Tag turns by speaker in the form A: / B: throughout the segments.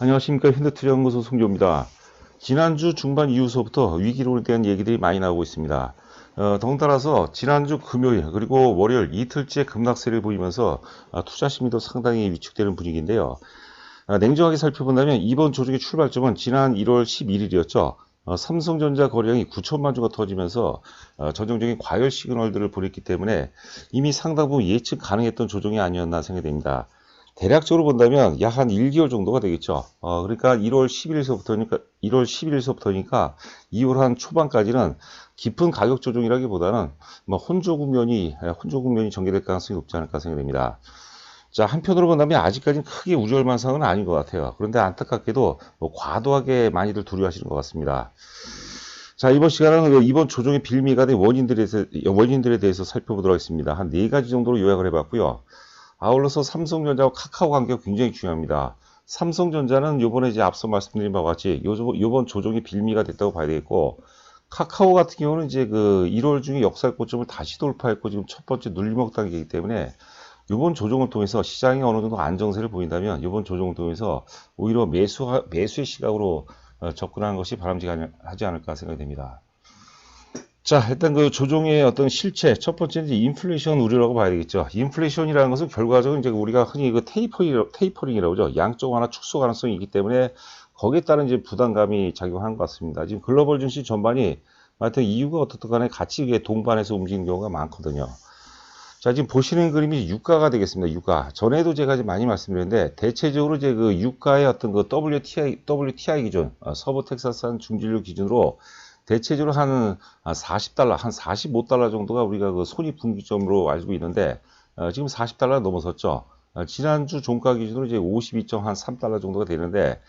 A: 안녕하십니까. 현대투자연구소 송조입니다. 지난주 중반 이후서부터 위기론에 대한 얘기들이 많이 나오고 있습니다. 덩달아서 지난주 금요일 그리고 월요일 이틀째 급락세를 보이면서 투자 심리도 상당히 위축되는 분위기인데요. 냉정하게 살펴본다면 이번 조정의 출발점은 지난 1월 11일이었죠. 삼성전자 거래량이 9천만 주가 터지면서 전형적인 과열 시그널들을 보냈기 때문에 이미 상당 부분 예측 가능했던 조정이 아니었나 생각됩니다. 대략적으로 본다면 약 한 1개월 정도가 되겠죠. 그러니까 1월 11일서부터니까 2월 한 초반까지는 깊은 가격 조정이라기보다는 뭐 혼조 국면이 전개될 가능성이 높지 않을까 생각됩니다. 자, 한편으로 본다면 아직까지는 크게 우려할 만상은 아닌 것 같아요. 그런데 안타깝게도 뭐 과도하게 많이들 두려워하시는 것 같습니다. 자, 이번 시간은 이번 조정의 빌미가 된 원인들에 대해서 살펴보도록 하겠습니다. 한 4가지 정도로 요약을 해봤고요. 아울러서 삼성전자와 카카오 관계가 굉장히 중요합니다. 삼성전자는 요번에 이제 앞서 말씀드린 바와 같이 요번 조정의 빌미가 됐다고 봐야 되겠고, 카카오 같은 경우는 이제 그 1월 중에 역사의 고점을 다시 돌파했고 지금 첫 번째 눌림목 단계이기 때문에 이번 조정을 통해서 시장이 어느 정도 안정세를 보인다면 이번 조정을 통해서 오히려 매수의 시각으로 접근하는 것이 바람직하지 않을까 생각이 됩니다. 자, 일단 그 조정의 어떤 실체, 첫 번째는 이제 인플레이션 우려라고 봐야 되겠죠. 인플레이션이라는 것은 결과적으로 이제 우리가 흔히 그 테이퍼링이라고 하죠. 양적 완화 축소 가능성이 있기 때문에 거기에 따른 이제 부담감이 작용하는 것 같습니다. 지금 글로벌 증시 전반이 하여튼 이유가 어떻든 간에 같이 이게 동반해서 움직이는 경우가 많거든요. 자, 지금 보시는 그림이 유가가 되겠습니다. 유가. 전에도 제가 이제 많이 말씀드렸는데, 대체적으로 이제 그 유가의 어떤 그 WTI 기준, 서부 텍사스산 중진료 기준으로 대체적으로 한 40달러, 한 45달러 정도가 우리가 그 손익분기점으로 알고 있는데, 지금 40달러 넘어섰죠. 지난주 종가 기준으로 이제 52.3달러 정도가 되는데,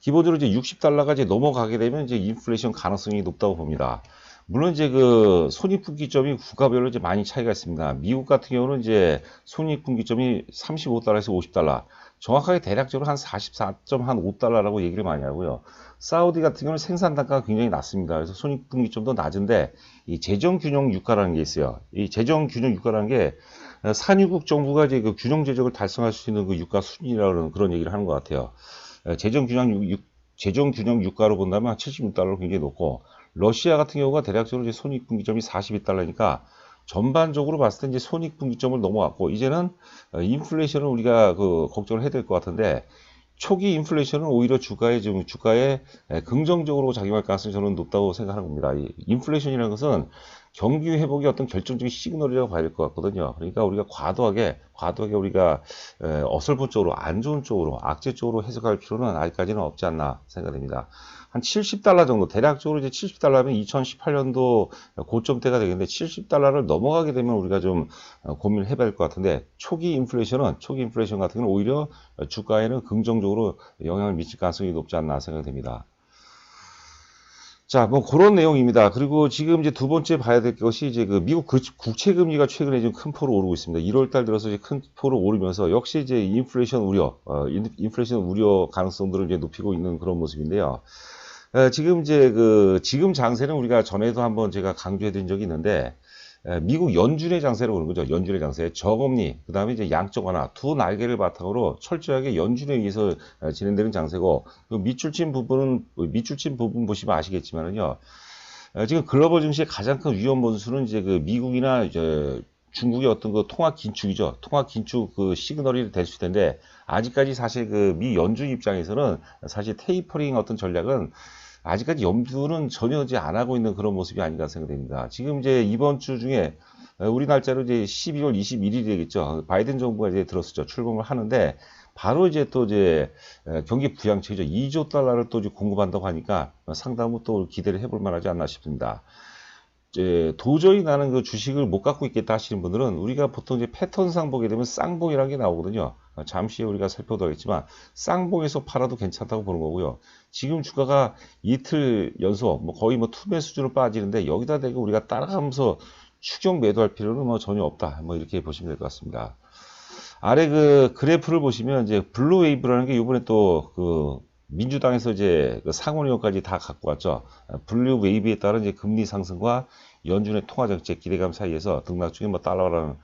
A: 기본적으로 이제 60달러가 이제 넘어가게 되면 이제 인플레이션 가능성이 높다고 봅니다. 물론 이제 그 손익분기점이 국가별로 이제 많이 차이가 있습니다. 미국 같은 경우는 이제 손익분기점이 35달러에서 50달러, 정확하게 대략적으로 한 44.5달러라고 얘기를 많이 하고요. 사우디 같은 경우는 생산 단가가 굉장히 낮습니다. 그래서 손익분기점도 낮은데 이 재정균형 유가라는 게 있어요. 이 재정균형 유가라는 게 산유국 정부가 이제 그 균형 재정을 달성할 수 있는 그 유가 수준이라는 그런 얘기를 하는 것 같아요. 재정균형 유가로 본다면 한 76달러로 굉장히 높고, 러시아 같은 경우가 대략적으로 이제 손익분기점이 42달러니까 전반적으로 봤을 때 이제 손익분기점을 넘어갔고, 이제는 인플레이션을 우리가 그 걱정을 해야 될 것 같은데, 초기 인플레이션은 오히려 주가에 긍정적으로 작용할 가능성이 저는 높다고 생각하는 겁니다. 이 인플레이션이라는 것은 경기 회복의 어떤 결정적인 시그널이라고 봐야 될 것 같거든요. 그러니까 우리가 과도하게 우리가 어설픈 쪽으로, 안 좋은 쪽으로, 악재 쪽으로 해석할 필요는 아직까지는 없지 않나 생각됩니다. 한 70달러 정도, 대략적으로 이제 70달러면 2018년도 고점대가 되겠는데, 70달러를 넘어가게 되면 우리가 좀 고민을 해봐야 될 것 같은데, 초기 인플레이션 같은 경우는 오히려 주가에는 긍정적으로 영향을 미칠 가능성이 높지 않나 생각됩니다. 자, 뭐 그런 내용입니다. 그리고 지금 이제 두 번째 봐야 될 것이 이제 그 미국 국채 금리가 최근에 좀 큰 폭으로 오르고 있습니다. 1월 달 들어서 이제 큰 폭으로 오르면서 역시 이제 인플레이션 우려 가능성들을 이제 높이고 있는 그런 모습인데요. 지금 이제 지금 장세는 우리가 전에도 한번 제가 강조해 드린 적이 있는데, 미국 연준의 장세라고 그러는 거죠. 연준의 장세. 저금리, 그 다음에 이제 양적 완화, 두 날개를 바탕으로 철저하게 연준에 의해서 진행되는 장세고, 밑줄친 부분 보시면 아시겠지만은요, 지금 글로벌 증시의 가장 큰 위험 변수는 이제 그 미국이나 이제 중국의 어떤 그 통화 긴축이죠. 통화 긴축 그 시그널이 될 수 텐데, 아직까지 사실 그 미 연준 입장에서는 사실 테이퍼링 어떤 전략은 아직까지 염두는 전혀 이제 안 하고 있는 그런 모습이 아닌가 생각됩니다. 지금 이제 이번 주 중에 우리 날짜로 이제 12월 21일이 되겠죠. 바이든 정부가 이제 들었었죠. 출범을 하는데 바로 이제 또 이제 경기 부양책이죠. 2조 달러를 또 이제 공급한다고 하니까 상당히 또 기대를 해볼 만하지 않나 싶습니다. 이제 도저히 나는 그 주식을 못 갖고 있겠다 하시는 분들은 우리가 보통 이제 패턴상 보게 되면 쌍봉이라는 게 나오거든요. 잠시 후에 우리가 살펴보도록 하겠지만 쌍봉에서 팔아도 괜찮다고 보는 거고요. 지금 주가가 이틀 연속 뭐 거의 뭐 투매 수준으로 빠지는데 여기다 대고 우리가 따라가면서 추격 매도할 필요는 뭐 전혀 없다. 뭐 이렇게 보시면 될 것 같습니다. 아래 그 그래프를 보시면 이제 블루 웨이브라는 게 이번에 또 그 민주당에서 이제 그 상원의원까지 다 갖고 왔죠. 블루 웨이브에 따른 이제 금리 상승과 연준의 통화 정책 기대감 사이에서 등락 중에 뭐 달러라는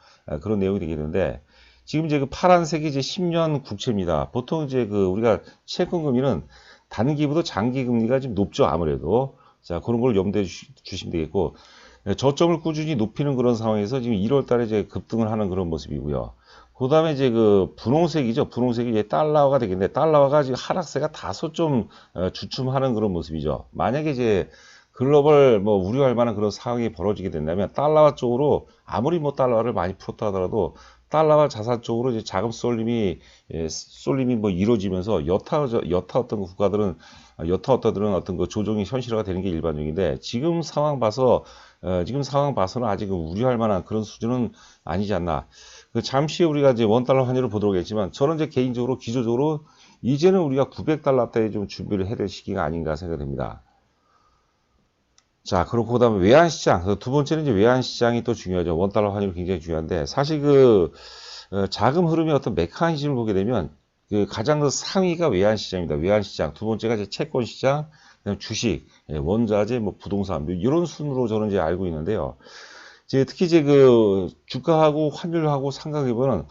A: 그런 내용이 되겠는데, 지금 이제 그 파란색이 이제 10년 국채입니다. 보통 이제 그 우리가 채권 금리는 단기보다 장기 금리가 좀 높죠, 아무래도. 자, 그런 걸 염두에 주시면 되겠고, 저점을 꾸준히 높이는 그런 상황에서 지금 1월 달에 이제 급등을 하는 그런 모습이고요. 그 다음에 이제 그 분홍색이죠. 분홍색이 이제 달러화가 되겠는데, 달러화가 지금 하락세가 다소 좀 주춤하는 그런 모습이죠. 만약에 이제 글로벌 뭐 우려할 만한 그런 상황이 벌어지게 된다면, 달러화 쪽으로 아무리 뭐 달러화를 많이 풀었다 하더라도 달러화 자산 쪽으로 이제 자금 쏠림이 뭐 이루어지면서 여타 어떤 국가들은 여타 어떠들은 어떤 그 조정이 현실화가 되는 게 일반적인데, 지금 상황 봐서는 아직 우려할 만한 그런 수준은 아니지 않나. 그 잠시 우리가 이제 원달러 환율을 보도록 했지만, 저는 이제 개인적으로 기조적으로 이제는 우리가 900달러대에 좀 준비를 해야 될 시기가 아닌가 생각됩니다. 자, 그렇고 그다음에 외환시장. 두 번째는 이제 외환시장이 또 중요하죠. 원달러 환율이 굉장히 중요한데, 사실 그 자금 흐름의 어떤 메커니즘을 보게 되면 그 가장 그 상위가 외환시장입니다. 외환시장. 두 번째가 이제 채권시장, 그다음 주식, 원자재, 뭐 부동산, 뭐 이런 순으로 저는 이제 알고 있는데요. 이제 특히 이제 그 주가하고 환율하고 상관해보면,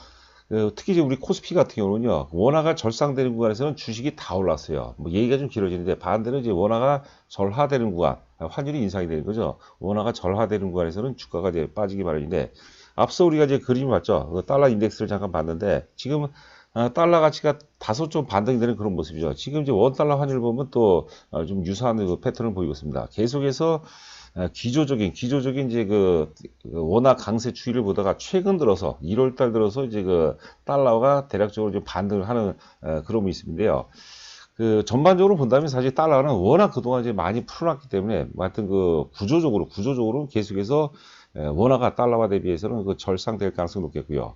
A: 특히 이제 우리 코스피 같은 경우는요, 원화가 절상되는 구간에서는 주식이 다 올랐어요. 뭐 얘기가 좀 길어지는데, 반대로 이제 원화가 절하되는 구간, 환율이 인상이 되는 거죠. 원화가 절하되는 구간에서는 주가가 이제 빠지기 마련인데, 앞서 우리가 이제 그림을 봤죠. 그 달러 인덱스를 잠깐 봤는데, 지금 달러 가치가 다소 좀 반등이 되는 그런 모습이죠. 지금 이제 원 달러 환율 보면 또 좀 유사한 그 패턴을 보이고 있습니다. 계속해서 기조적인 이제 그 원화 강세 추이를 보다가 최근 들어서 1월 달 들어서 이제 그 달러가 대략적으로 좀 반등을 하는 그런 모습인데요. 그 전반적으로 본다면 사실 달러는 워낙 그동안 이제 많이 풀어놨기 때문에, 하여튼 그 구조적으로 계속해서 원화가 달러화 대비해서는 그 절상될 가능성이 높겠고요.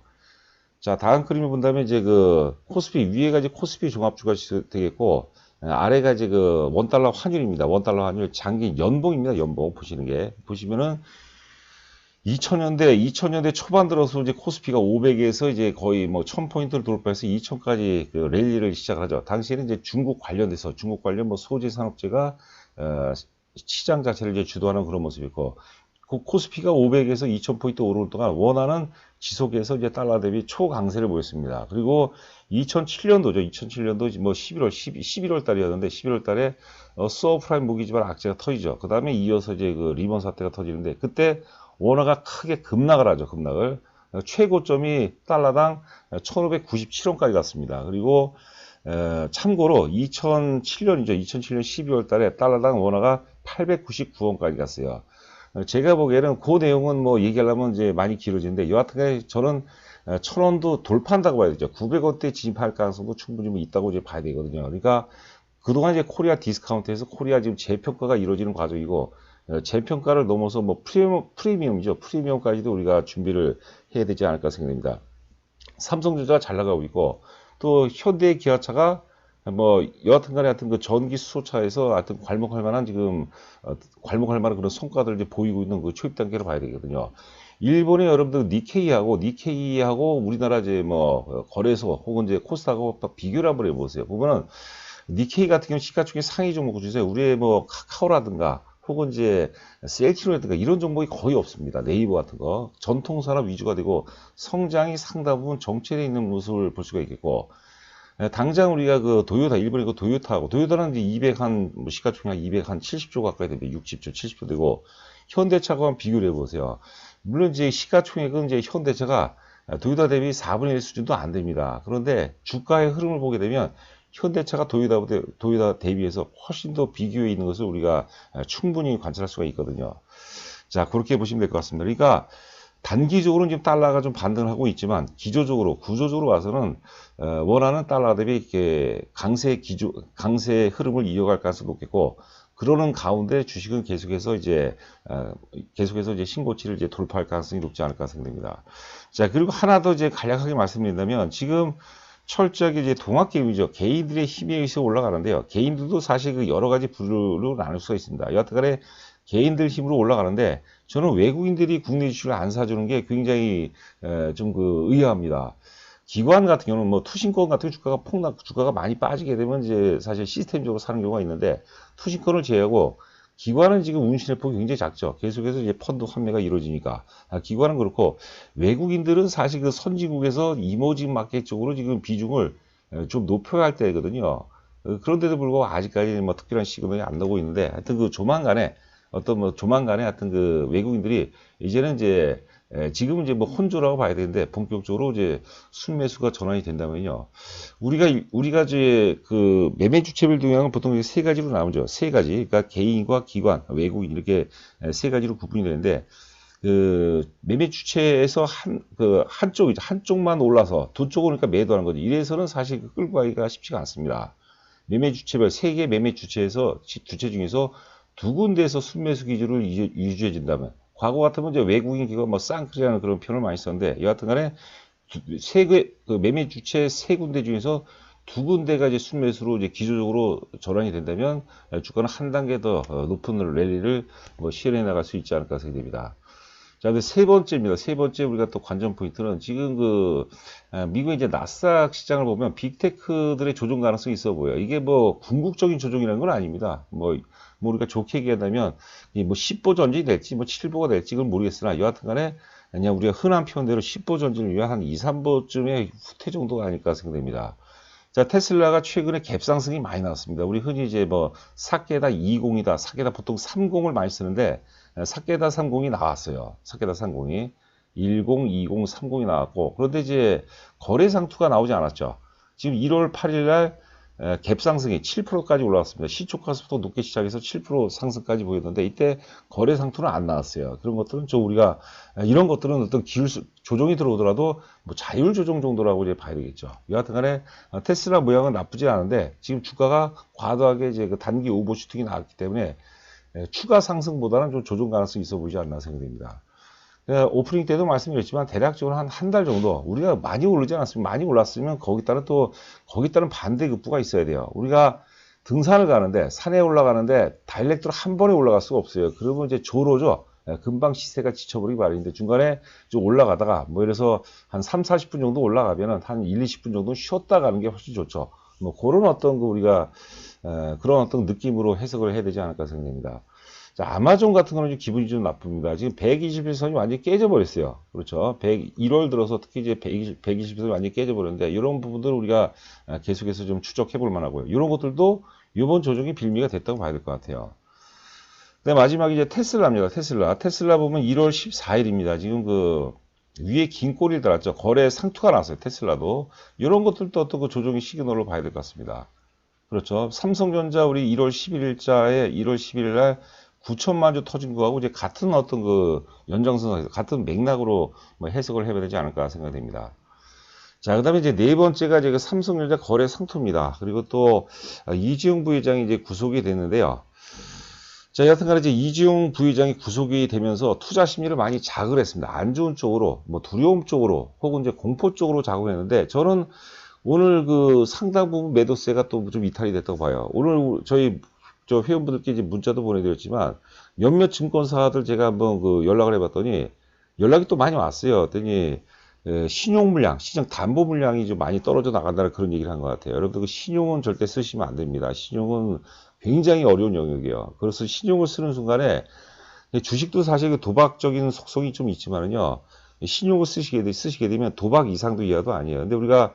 A: 자, 다음 그림을 본다면 이제 그 코스피 위에가 이제 코스피 종합주가 되겠고, 아래가 이제 그 원달러 환율입니다. 원달러 환율 장기 연봉입니다. 연봉 보시면은 2000년대 초반 들어서 이제 코스피가 500에서 이제 거의 뭐 1000포인트를 돌파해서 2000까지 그 랠리를 시작하죠. 당시에는 이제 중국 관련 뭐 소재 산업재가 시장 자체를 이제 주도하는 그런 모습이고, 그 코스피가 500에서 2000포인트 오르는 동안 원화는 지속해서 이제 달러 대비 초강세를 보였습니다. 그리고 2007년도 뭐 11월 달이었는데, 11월 달에 서프라임 모기지발 악재가 터지죠. 그 다음에 이어서 이제 그 리먼 사태가 터지는데, 그때 원화가 크게 급락을 하죠. 급락을. 최고점이 달러당 1597원까지 갔습니다. 그리고 참고로 2007년 12월 달에 달러당 원화가 899원까지 갔어요. 제가 보기에는 그 내용은 뭐 얘기하려면 이제 많이 길어지는데, 여하튼간에 저는 1000원도 돌파한다고 봐야 되죠. 900원대 진입할 가능성도 충분히 뭐 있다고 이제 봐야 되거든요. 그러니까 그동안 이제 코리아 디스카운트에서 코리아 지금 재평가가 이루어지는 과정이고, 재평가를 넘어서 뭐 프리미엄이죠. 프리미엄까지도 우리가 준비를 해야 되지 않을까 생각됩니다. 삼성전자가 잘 나가고 있고, 또 현대 기아차가 뭐 여하튼간에 하여튼 그 전기 수소차에서 하여튼 괄목할 만한 괄목할 만한 그런 성과들을 이제 보이고 있는 그 초입 단계로 봐야 되거든요. 일본의 여러분들 니케이하고 우리나라 이제 뭐 거래소 혹은 이제 코스닥하고 비교를 한번 해보세요. 보면은 니케이 같은 경우 시가총액 상위 종목 주세요. 우리의 뭐 카카오라든가 혹은 이제 셀티로라든가 이런 종목이 거의 없습니다. 네이버 같은 거 전통산업 위주가 되고, 성장이 상당 부분 정체되어 있는 모습을 볼 수가 있겠고, 당장 우리가 그 일본의 그 도요타는 이제 200한 뭐 시가총액 200한 70조 가까이 되는데, 60조 70조 되고, 현대차와 비교를 해보세요. 물론 이제 시가총액은 이제 현대차가 도요타 대비 4분의 1 수준도 안 됩니다. 그런데 주가의 흐름을 보게 되면 현대차가 도요타 대비해서 훨씬 더 비교해 있는 것을 우리가 충분히 관찰할 수가 있거든요. 자, 그렇게 보시면 될 것 같습니다. 그러니까 단기적으로는 지금 달러가 좀 반등을 하고 있지만, 구조적으로 봐서는 원화는 달러 대비 이렇게 강세 흐름을 이어갈 가능성이 높겠고, 그러는 가운데 주식은 계속해서 이제 신고치를 이제 돌파할 가능성이 높지 않을까 생각됩니다. 자, 그리고 하나 더 이제 간략하게 말씀드린다면, 지금 철저하게 이제 동학개미죠. 개인들의 힘에 의해서 올라가는데요. 개인들도 사실 그 여러 가지 부류로 나눌 수가 있습니다. 여하튼간에 개인들 힘으로 올라가는데, 저는 외국인들이 국내 주식을 안 사주는 게 굉장히 좀 그 의아합니다. 기관 같은 경우는 뭐 투신권 같은 주가가 많이 빠지게 되면 이제 사실 시스템적으로 사는 경우가 있는데, 투신권을 제외하고 기관은 지금 운신의 폭이 굉장히 작죠. 계속해서 이제 펀드 환매가 이루어지니까. 기관은 그렇고, 외국인들은 사실 그 선진국에서 이머징 마켓 쪽으로 지금 비중을 좀 높여야 할 때거든요. 그런데도 불구하고 아직까지 뭐 특별한 시그널이 안 나오고 있는데, 하여튼 그 조만간에, 조만간에 하여튼 그 외국인들이 이제는 이제 지금은 이제 뭐 혼조라고 봐야 되는데 본격적으로 이제 순매수가 전환이 된다면요. 우리가 이제 그 매매 주체별 동향은 보통 세 가지로 나누죠. 세 가지. 그러니까 개인과 기관, 외국인 이렇게 세 가지로 구분이 되는데 그 매매 주체에서 한쪽만 올라서 두 쪽을 그러니까 매도하는 거죠. 이래서는 사실 끌고 가기가 쉽지가 않습니다. 매매 주체별 세 개 매매 주체 중에서 두 군데에서 순매수 기준을 유지해 준다면 과거 같으면 이제 외국인 기관 뭐 쌍크리라는 그런 표현을 많이 썼는데 여하튼 간에 그 매매 주체 세 군데 중에서 두 군데가 이제 순매수로 이제 기조적으로 전환이 된다면 주가는 한 단계 더 높은 랠리를 뭐 시현해 나갈 수 있지 않을까 생각됩니다. 자, 근데 세 번째입니다. 세 번째 우리가 또 관전 포인트는 지금 그 미국의 이제 나스닥 시장을 보면 빅테크들의 조정 가능성이 있어 보여요. 이게 뭐 궁극적인 조정이라는 건 아닙니다. 뭐 우리가 좋게 얘기한다면 뭐 10보 전진이 될지 뭐 7보가 될지 그건 모르겠으나 여하튼간에 그냥 우리가 흔한 표현대로 10보 전진을 위한 한 2, 3보쯤의 후퇴 정도가 아닐까 생각됩니다. 자, 테슬라가 최근에 갭 상승이 많이 나왔습니다. 우리 흔히 이제 뭐 사케다 20이다, 사케다 보통 30을 많이 쓰는데 사케다 30이 나왔어요. 사케다 30이 10, 20, 30이 나왔고 그런데 이제 거래 상투가 나오지 않았죠. 지금 1월 8일 날 갭 상승이 7%까지 올라왔습니다. 시초가부터 높게 시작해서 7% 상승까지 보였는데 이때 거래 상투는 안 나왔어요. 그런 것들은 좀 우리가 이런 것들은 어떤 조정이 들어오더라도 뭐 자율 조정 정도라고 이제 봐야 되겠죠. 여하튼간에 테슬라 모양은 나쁘지 않은데 지금 주가가 과도하게 이제 그 단기 오버슈팅이 나왔기 때문에 추가 상승보다는 좀 조정 가능성이 있어 보이지 않나 생각됩니다. 오프닝 때도 말씀드렸지만 대략적으로 한 달 정도 우리가 많이 오르지 않았습니까? 많이 올랐으면 거기 따른 반대급부가 있어야 돼요. 우리가 등산을 가는데 산에 올라가는데 다이렉트로 한 번에 올라갈 수가 없어요. 그러면 이제 조로죠. 금방 시세가 지쳐버리기 마련인데 중간에 좀 올라가다가 뭐 이래서 한 3, 40분 정도 올라가면은 한 1, 20분 정도 쉬었다 가는 게 훨씬 좋죠. 뭐 그런 어떤 그 우리가 그런 어떤 느낌으로 해석을 해야 되지 않을까 생각됩니다. 자, 아마존 같은 거는 좀 기분이 좀 나쁩니다. 지금 121선이 완전히 깨져버렸어요. 그렇죠. 1월 들어서 특히 이제 120선이 완전히 깨져버렸는데, 이런 부분들을 우리가 계속해서 좀 추적해 볼 만하고요. 이런 것들도 이번 조정이 빌미가 됐다고 봐야 될 것 같아요. 네, 마지막에 이제 테슬라입니다. 테슬라 보면 1월 14일입니다. 지금 그 위에 긴 꼬리를 달았죠. 거래 상투가 나왔어요. 테슬라도. 이런 것들도 어떤 그 조정의 시그널로 봐야 될 것 같습니다. 그렇죠. 삼성전자 우리 1월 11일자에 1월 11일 날 9천만 주 터진 거하고 이제 같은 어떤 그 연장선에서 같은 맥락으로 뭐 해석을 해봐야 되지 않을까 생각됩니다. 자, 그 다음에 이제 네 번째가 이제 삼성전자 거래 상투입니다. 그리고 또 이지용 부회장이 이제 구속이 됐는데요. 자, 여하튼간에 이제 이지용 부회장이 구속이 되면서 투자 심리를 많이 자극을 했습니다. 안 좋은 쪽으로, 뭐 두려움 쪽으로, 혹은 이제 공포 쪽으로 자극을 했는데 저는 오늘 그 상당 부분 매도세가 또 좀 이탈이 됐다고 봐요. 오늘 저 회원분들께 이제 문자도 보내드렸지만 몇몇 증권사들 제가 한번 그 연락을 해봤더니 연락이 또 많이 왔어요. 그랬더니 신용 물량, 시장 담보 물량이 좀 많이 떨어져 나간다는 그런 얘기를 한 것 같아요. 여러분들 그 신용은 절대 쓰시면 안 됩니다. 신용은 굉장히 어려운 영역이에요. 그래서 신용을 쓰는 순간에 주식도 사실 그 도박적인 속성이 좀 있지만은요, 신용을 쓰시게 되면 도박 이상도 이하도 아니에요. 근데 우리가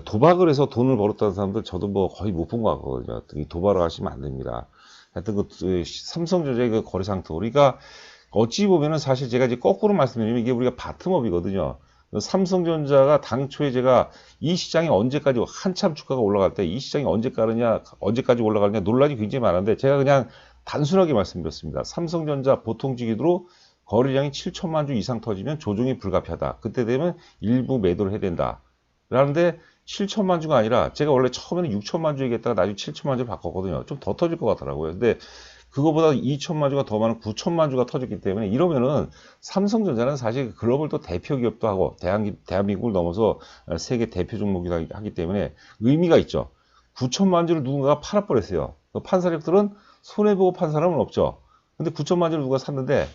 A: 도박을 해서 돈을 벌었다는 사람들 저도 뭐 거의 못 본 것 같거든요. 도박을 하시면 안 됩니다. 하여튼 그 삼성전자의 그 거래 상태 우리가 어찌 보면은 사실 제가 이제 거꾸로 말씀드리면 이게 우리가 바텀업이거든요. 삼성전자가 당초에 제가 이 시장이 언제까지 한참 주가가 올라갈 때 이 시장이 언제까지 올라가느냐 논란이 굉장히 많은데 제가 그냥 단순하게 말씀드렸습니다. 삼성전자 보통 주기로 거래량이 7천만 주 이상 터지면 조정이 불가피하다. 그때 되면 일부 매도를 해야 된다. 라는데 7천만 주가 아니라 제가 원래 처음에는 6천만 주 얘기했다가 나중에 7천만 주를 바꿨거든요. 좀 더 터질 것 같더라고요. 근데 그거보다 2천만 주가 더 많은 9천만 주가 터졌기 때문에 이러면은 삼성전자는 사실 글로벌 또 대표 기업도 하고 대한민국을 넘어서 세계 대표 종목이다 하기 때문에 의미가 있죠. 9천만 주를 누군가가 팔아버렸어요. 판 사람들은 손해보고 판 사람은 없죠. 근데 9천만 주를 누가 샀는데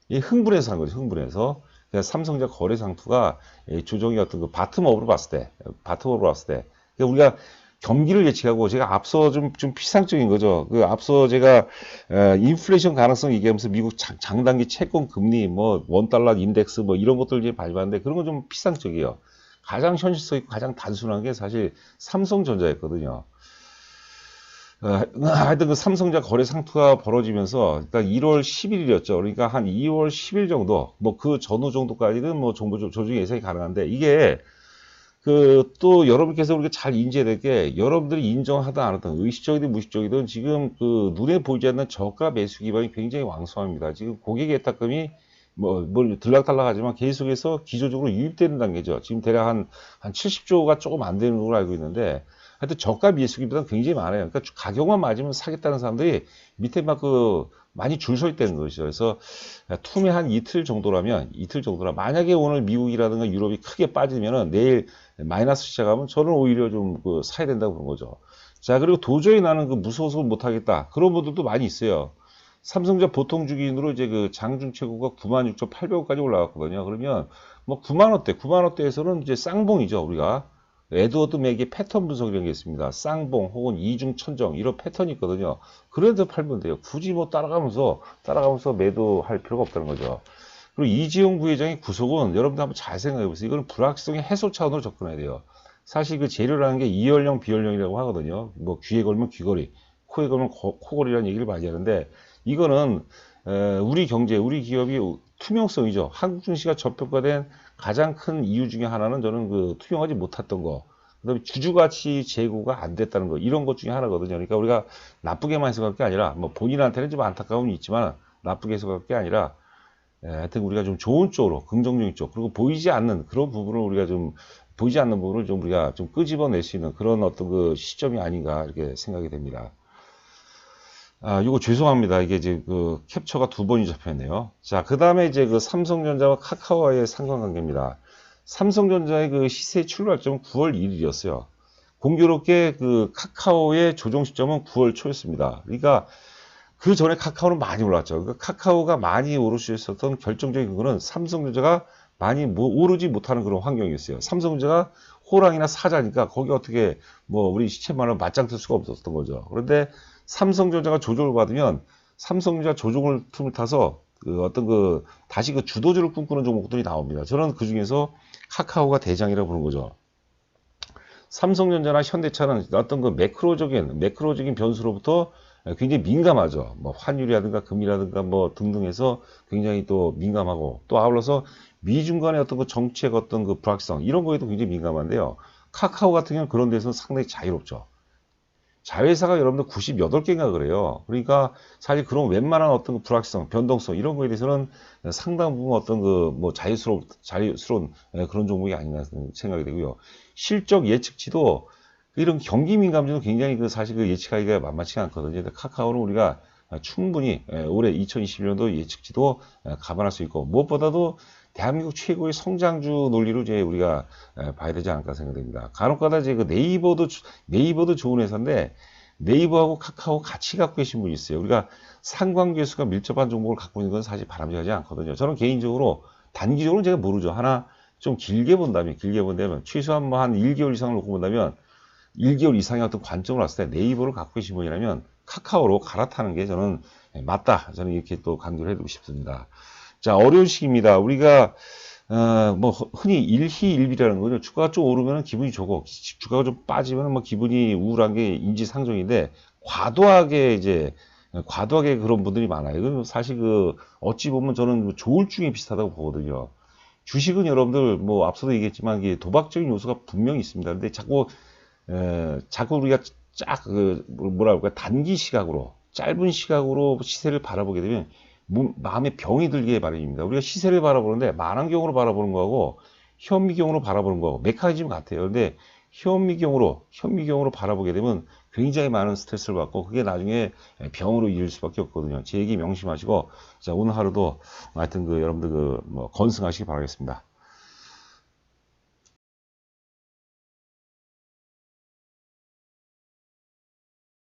A: 흥분해서 산 거죠. 흥분해서. 삼성전자 거래 상투가 조정이 어떤 그 바텀업으로 봤을 때, 그러니까 우리가 경기를 예측하고 제가 앞서 좀 피상적인 거죠. 그 앞서 제가 인플레이션 가능성 얘기하면서 미국 장단기 채권 금리 뭐 원달러 인덱스 뭐 이런 것들 이제 발표하는데 그런 건 좀 피상적이에요. 가장 현실성 있고 가장 단순한 게 사실 삼성전자였거든요. 하여튼 그 삼성전자 거래 상투가 벌어지면서 일단 1월 10일이었죠. 그러니까 한 2월 10일 정도 뭐 그 전후 정도까지는 뭐 정보 조정 예상이 가능한데 이게 그 또 여러분께서 우리가 잘 인지해야 될 게 여러분들이 인정하든 안 하든 의식적이든 무의식적이든 지금 그 눈에 보이지 않는 저가 매수 기반이 굉장히 왕성합니다. 지금 고객의 예탁금이 뭘 들락달락하지만 계속해서 기조적으로 유입되는 단계죠. 지금 대략 한 70조가 조금 안 되는 걸로 알고 있는데 하여튼 저가 매수 기반은 굉장히 많아요. 그러니까 가격만 맞으면 사겠다는 사람들이 밑에 막 그 많이 줄 서 있다는 것이죠. 그래서 투매 한 이틀 정도라면 만약에 오늘 미국이라든가 유럽이 크게 빠지면은 내일 마이너스 시작하면 저는 오히려 좀 그 사야 된다고 그런 거죠. 자, 그리고 도저히 나는 그 무서워서 못 하겠다. 그런 분들도 많이 있어요. 삼성전자 보통 주기준으로 이제 그 장중 최고가 96,800원까지 올라갔거든요. 그러면 뭐 9만원대, 9만원대에서는 이제 쌍봉이죠, 우리가. 에드워드 맥의 패턴 분석이라는 게 있습니다. 쌍봉 혹은 이중 천정 이런 패턴이 있거든요. 그래도 팔면 돼요. 굳이 뭐 따라가면서 매도할 필요가 없다는 거죠. 그리고 이재용 부회장의 구속은 여러분들 한번 잘 생각해 보세요. 이거는 불확실성의 해소 차원으로 접근해야 돼요. 사실 그 재료라는 게 이연령, 비연령이라고 하거든요. 뭐 귀에 걸면 귀걸이, 코에 걸면 코걸이라는 얘기를 많이 하는데 이거는 우리 경제, 우리 기업이 투명성이죠. 한국 증시가 저평가된 가장 큰 이유 중에 하나는 저는 그 투명하지 못했던 거. 그다음에 주주가치 제고가 안 됐다는 거. 이런 것 중에 하나거든요. 그러니까 우리가 나쁘게만 해석할 게 아니라 뭐 본인한테는 좀 안타까움이 있지만 나쁘게 해석할 게 아니라 하여튼 우리가 좀 좋은 쪽으로 긍정적인 쪽 그리고 보이지 않는 그런 부분을 우리가 좀 보이지 않는 부분을 좀 우리가 좀 끄집어낼 수 있는 그런 어떤 그 시점이 아닌가 이렇게 생각이 됩니다. 이거 죄송합니다. 이게 이제 그 캡처가 두 번이 잡혔네요. 자, 그 다음에 이제 그 삼성전자와 카카오와의 상관관계입니다. 삼성전자의 그 시세 출발점은 9월 1일이었어요. 공교롭게 그 카카오의 조정 시점은 9월 초였습니다. 그러니까 그 전에 카카오는 많이 올랐죠. 그러니까 카카오가 많이 오를 수 있었던 결정적인 거는 삼성전자가 많이 오르지 못하는 그런 환경이었어요. 삼성전자가 호랑이나 사자니까 거기 어떻게 뭐 우리 시체만은 맞짱 뜰 수가 없었던 거죠. 그런데 삼성전자가 조정을 받으면 삼성전자 조정을 틈을 타서 그 어떤 그 다시 그 주도주를 꿈꾸는 종목들이 나옵니다. 저는 그 중에서 카카오가 대장이라고 보는 거죠. 삼성전자나 현대차는 어떤 그 매크로적인 변수로부터 굉장히 민감하죠. 뭐 환율이라든가 금리라든가 뭐 등등해서 굉장히 또 민감하고 또 아울러서 미중 간의 어떤 그 정책 어떤 그 불확실성 이런 거에도 굉장히 민감한데요. 카카오 같은 경우는 그런 데서는 상당히 자유롭죠. 자회사가 여러분들 98개인가 그래요. 그러니까 사실 그런 웬만한 어떤 그 불확실성, 변동성 이런 거에 대해서는 상당 부분 어떤 그 뭐 자유스러운 그런 종목이 아닌가 생각이 되고요. 실적 예측치도 이런 경기 민감주는 굉장히 그 사실 그 예측하기가 만만치가 않거든요. 근데 카카오는 우리가 충분히 올해 2021년도 예측치도 감안할 수 있고 무엇보다도 대한민국 최고의 성장주 논리로 이제 우리가 봐야 되지 않을까 생각됩니다. 간혹가다 이제 그 네이버도 좋은 회사인데 네이버하고 카카오 같이 갖고 계신 분이 있어요. 우리가 상관계수가 밀접한 종목을 갖고 있는 건 사실 바람직하지 않거든요. 저는 개인적으로 단기적으로 제가 모르죠. 하나 좀 길게 본다면 최소한 뭐 한 1개월 이상을 놓고 본다면 1개월 이상의 어떤 관점을 봤을 때 네이버를 갖고 계신 분이라면 카카오로 갈아타는 게 저는 맞다. 저는 이렇게 또 강조를 해두고 싶습니다. 자, 어려운 시기입니다. 우리가 뭐 흔히 일희일비라는 거죠. 주가가 좀 오르면 기분이 좋고 주가가 좀 빠지면 뭐 기분이 우울한 게 인지상정인데 과도하게 그런 분들이 많아요. 이건 사실 그 어찌 보면 저는 조울 중에 비슷하다고 보거든요. 주식은 여러분들 뭐 앞서도 얘기했지만 이게 도박적인 요소가 분명히 있습니다. 근데 자꾸 우리가 뭐라 그럴까 단기 시각으로 짧은 시각으로 시세를 바라보게 되면 마음에 병이 들기에 마련입니다. 우리가 시세를 바라보는데 만환경으로 바라보는 거하고 현미경으로 바라보는 거하고 메커니즘 같아요. 근데 현미경으로 바라보게 되면 굉장히 많은 스트레스를 받고 그게 나중에 병으로 이을 수밖에 없거든요. 제 얘기 명심하시고 자 오늘 하루도 하여튼 그 여러분들 뭐 건승하시기 바라겠습니다.